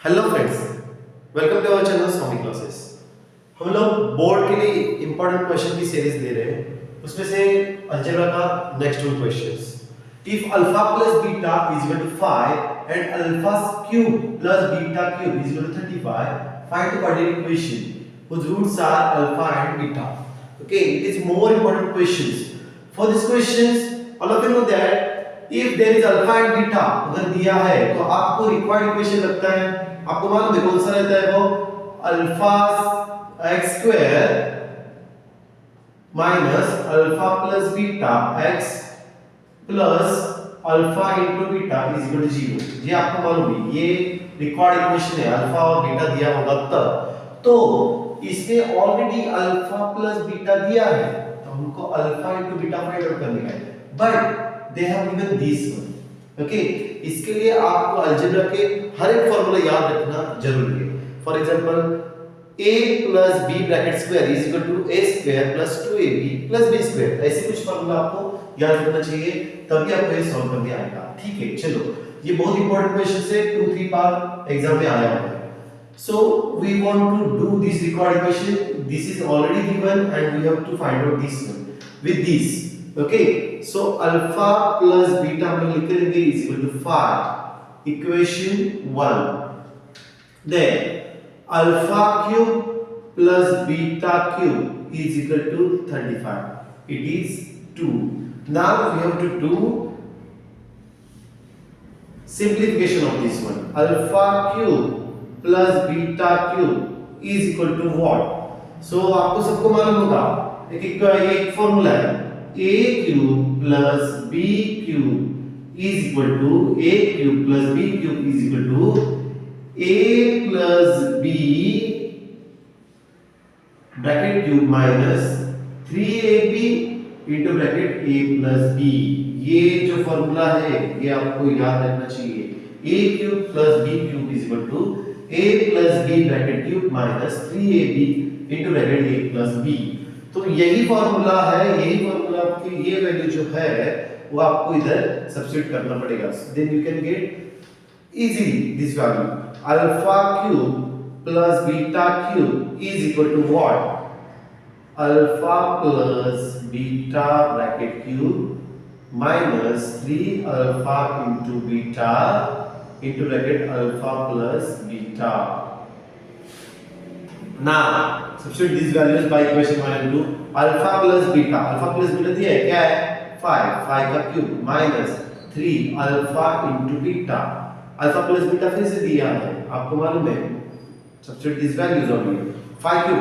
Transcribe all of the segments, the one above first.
Hello friends, welcome to our channel Swami classes. हम लोग board के लिए इंपॉर्टेंट क्वेश्चन की सीरीज दे रहे हैं। उसमें से अलजेब्रा का next two questions. If alpha plus beta is equal to 5 and alpha cube plus beta cube is equal to 35, find the coordinate equation whose roots are alpha and beta. Okay, it is more important questions. For these questions, all of you know that if there is alpha and beta अगर दिया है तो आपको required equation लगता है, आपको मालूम है कौन सा रहता है वो alpha x square minus alpha plus beta x plus alpha into beta is equal to 0। ये आपको मालूम है, ये रिक्वायर्ड इक्वेशन है। अल्फा और बीटा दिया होगा तब तो इसमें ऑलरेडी अल्फा प्लस बीटा दिया है तो हमको alpha into beta find out करने का है, but they have given this one. Okay, इसके लिए आपको अलजेब्रा के हर एक फार्मूला याद रखना जरूरी है। For example a plus b bracket square is equal to a square plus 2ab plus b square, ऐसे कुछ फार्मूला आपको याद रखना चाहिए, तभी आपको ये सॉल्व करने आएगा। ठीक है, चलो ये बहुत इंपॉर्टेंट क्वेश्चन है, 2-3 बार एग्जाम में आया है। So we want to do this required equation. This is already given and we have to find out this one with this. Okay, so alpha plus beta हम लिख लेंगे is equal to 5. Equation 1. Then alpha cube plus beta cube is equal to 35. It is 2. Now we have to do simplification of this one. Alpha cube plus beta cube is equal to what? So आपको सबको मालूम होगा एक formula है, a cube plus b cube is equal to a cube plus b cube is equal to a plus b bracket cube minus 3ab into bracket a plus b। ये जो formula है ये आपको याद रखना चाहिए। a cube plus b cube is equal to a plus b bracket cube minus 3ab into bracket a plus b। तो यही फार्मूला है, यही फार्मूला आपकी ये वैल्यू जो है वो आपको इधर सब्स्टिट्यूट करना पड़ेगा। Then you can get easily this value alpha cube plus beta cube is equal to what? Alpha plus beta bracket cube minus 3 alpha into beta into bracket alpha plus beta. Now substitute these values by equation 1 and 2. Alpha plus beta दिया है क्या है 5 का cube minus 3 alpha into beta। Alpha plus beta फिर से दिया है, आपको मालूम है। substitute these values only। 5 का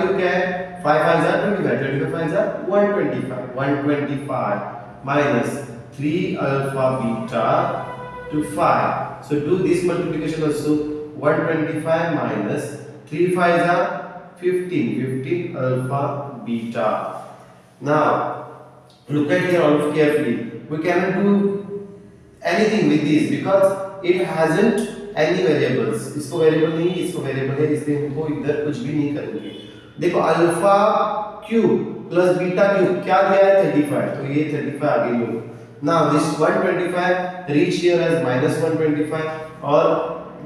क्यूब क्या है 5 5 जा 25 25 5 जा 125 minus 3 alpha beta to 5। So do this multiplication also। 125 minus 3 5 are 15 alpha beta। Now look at here all carefully, we cannot do anything with this because it hasn't any variables। इसको variable नहीं, इसको variable है, इसलिए हमको इधर कुछ भी नहीं करेंगे। देखो alpha cube plus beta cube क्या दिया है 35, तो ये 35 आगे लो। Now this 125 reach here as minus 125 और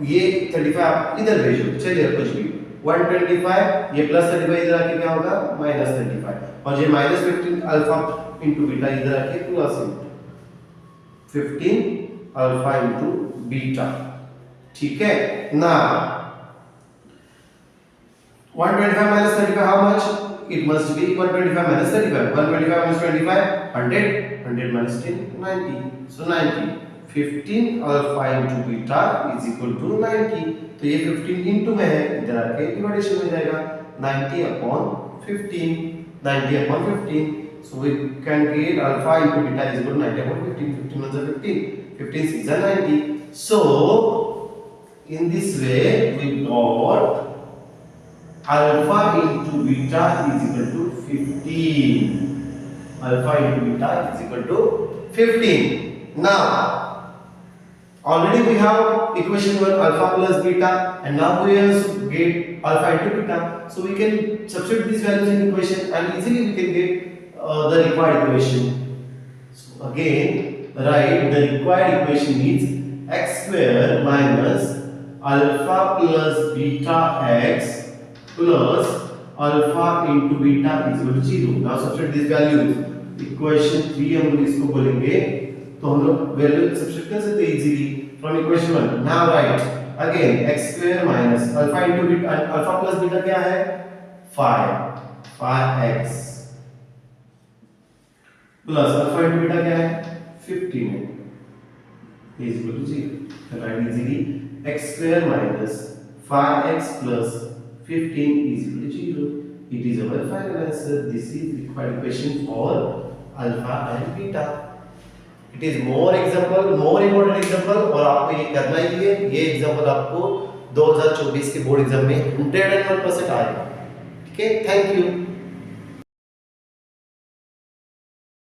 ये 35 आप इधर भेजो, चलिए कुछ भी 125 ये प्लस 35 इधर आके क्या होगा माइनस 35 और ये माइनस 15 अल्फा इनटू बीटा इधर आके प्लस 15 अल्फा इनटू बीटा। ठीक है ना, 125 minus 35 how much? It must be 125 minus 35। 125 minus 25 100 minus 10 90। So 90 15 alpha into beta is equal to 90। तो ये 15 into में है, इधर आके डिवाइडेशन हो जाएगा 90 upon 15 90 upon 15। So we can get alpha into beta is equal to 90 upon 15 15 1 15 6 are 90। So in this way we got alpha into beta is equal to 15। alpha into beta is equal to 15। Now already we have equation 1 alpha plus beta and now we have get alpha into beta, so we can substitute these values in equation and easily we can get the required equation। So again write the required equation is x square minus alpha plus beta x plus alpha into beta is equal to 0। Now substitute this values. Equation 3 हम लोग इसको बोलेंगे, तो हम लोग value substitute कर सकते हैं easily from equation 1। Now right again x square minus alpha into beta, alpha plus beta क्या है 5x plus alpha into beta क्या है 15 is equal to 0. Write easily x square minus 5x plus 15 is equal to 0. It is our final answer. This is required equation for alpha and beta. It is more example, more important example, और आपको ये करना ही है। ये example आपको 2024 के board exam में 101% आएगा। ठीक है, थैंक यू।